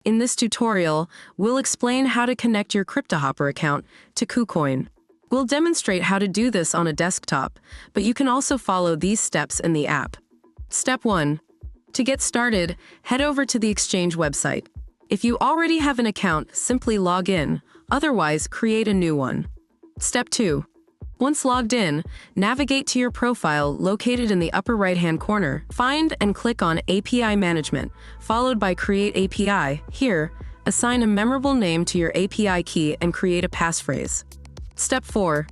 In this tutorial, we'll explain how to connect your Cryptohopper account to KuCoin. We'll demonstrate how to do this on a desktop, but you can also follow these steps in the app. Step 1. To get started, head over to the exchange website. If you already have an account, simply log in, otherwise create a new one. Step 2. Once logged in, navigate to your profile located in the upper right-hand corner. Find and click on API Management, followed by Create API. Here, assign a memorable name to your API key and create a passphrase. Step 4.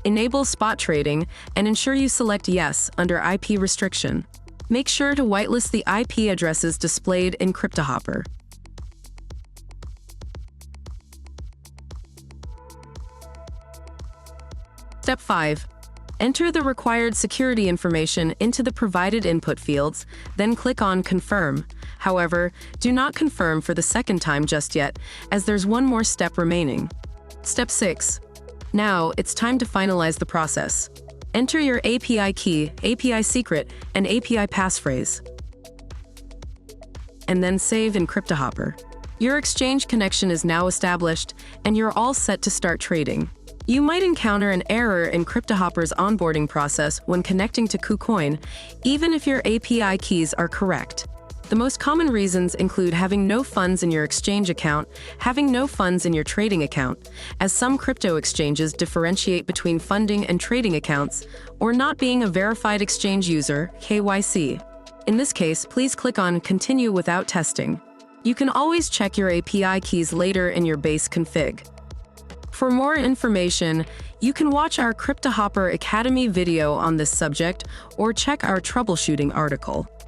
Enable spot trading and ensure you select Yes under IP restriction. Make sure to whitelist the IP addresses displayed in Cryptohopper. Step 5. Enter the required security information into the provided input fields, then click on Confirm. However, do not confirm for the second time just yet, as there's one more step remaining. Step 6. Now, it's time to finalize the process. Enter your API key, API secret, and API passphrase. And then save in Cryptohopper. Your exchange connection is now established, and you're all set to start trading. You might encounter an error in Cryptohopper's onboarding process when connecting to KuCoin, even if your API keys are correct. The most common reasons include having no funds in your exchange account, having no funds in your trading account, as some crypto exchanges differentiate between funding and trading accounts, or not being a verified exchange user, KYC. In this case, please click on Continue without testing. You can always check your API keys later in your base config. For more information, you can watch our Cryptohopper Academy video on this subject or check our troubleshooting article.